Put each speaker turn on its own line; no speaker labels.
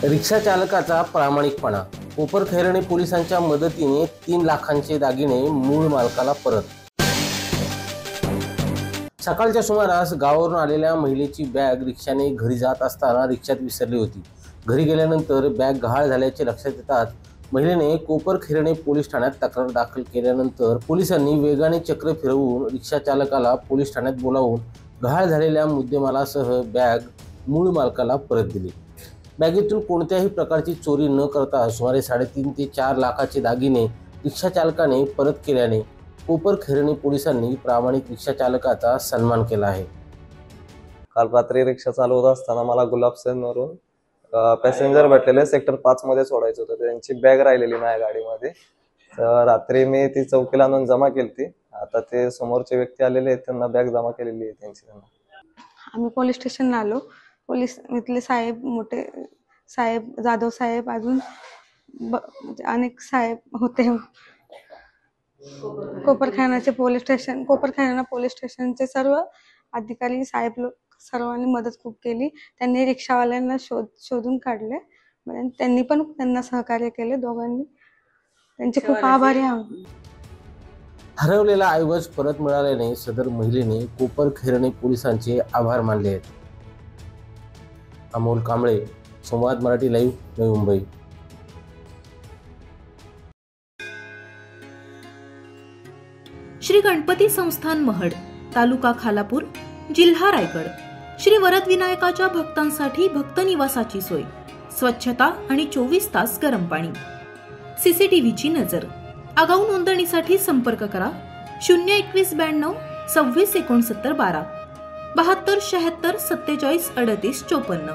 रिक्षा चालकाचा प्रामाणिकपणा। कोपरखैरणे पोलिसांच्या मदतीने 3 लाखांचे दागिने मूळ मालकाला परत। सकाळच्या सुमारास गावावरून आलेल्या महिलेची बॅग रिक्षाने घरी जात असताना रिक्षात विसरली होती। घरी गेल्यानंतर बॅग गहाळ झाल्याचे लक्षात येताच महिलेने कोपरखैरणे पोलीस ठाण्यात तक्रार दाखल केल्यानंतर पोलिसांनी वेगाने चक्र फिरवून रिक्षा चालकाला पोलीस ठाण्यात बोलावून गहाळ झालेल्या मुद्देमालासह बॅग मूळ मालकाला परत दिली। बॅगेतून कोणत्याही प्रकारची चोरी न करता सुमारे 3.5 ते 4 लाखाचे दागिने रिक्षा चालकाने परत केल्याने कोपरखैरणे पोलिसांनी प्रामाणिक रिक्षा चालकाचा सन्मान केला आहे।
काल रात्री रिक्षा चालवत असताना मला गुलाबसेनवरून पॅसेंजर भेटलेले सेक्टर 5 मध्ये सोडायचं होतं। त्यांची बॅग राहिलेली माझ्या गाडीमध्ये, तर रात्री मी ती चौकीला आणून जमा केली। आता ते समोरचे व्यक्ती आलेले आहेत, त्यांना बॅग जमा केलेली आहे त्यांची।
आम्ही पोलीस स्टेशनला आलो। पोलीस इथले साहेब, मोठे साहेब, जाधव साहेब, अजून अनेक साहेब होते। कोपरखैरणे पोलीस स्टेशनचे सर्व अधिकारी साहेब लोक सर्वांनी मदत खूप केली। त्यांनी रिक्षावाल्यांना शोधून काढले, त्यांनी पण त्यांना सहकार्य केले। दोघांनी त्यांचे खूप आभारी आहोत।
हरवलेला ऐवज परत मिळाल्याने सदर महिलेने कोपरखैरणे पोलिसांचे आभार मानले आहेत। अमोल कांबळे, संवाद मराठी लाईव्ह, नवी मुंबई।
श्री गणपती संस्थान महड, तालुका खालापूर, जिल्हा रायगड। श्री वरद विनायकाच्या भक्तांसाठी भक्त निवासाची सोय, स्वच्छता आणि 24 तास गरम पाणी, सीसीटीव्हीची नजर। आगाऊ नोंदणीसाठी संपर्क करा 021 92 26 69 12 72 76 47 38 54।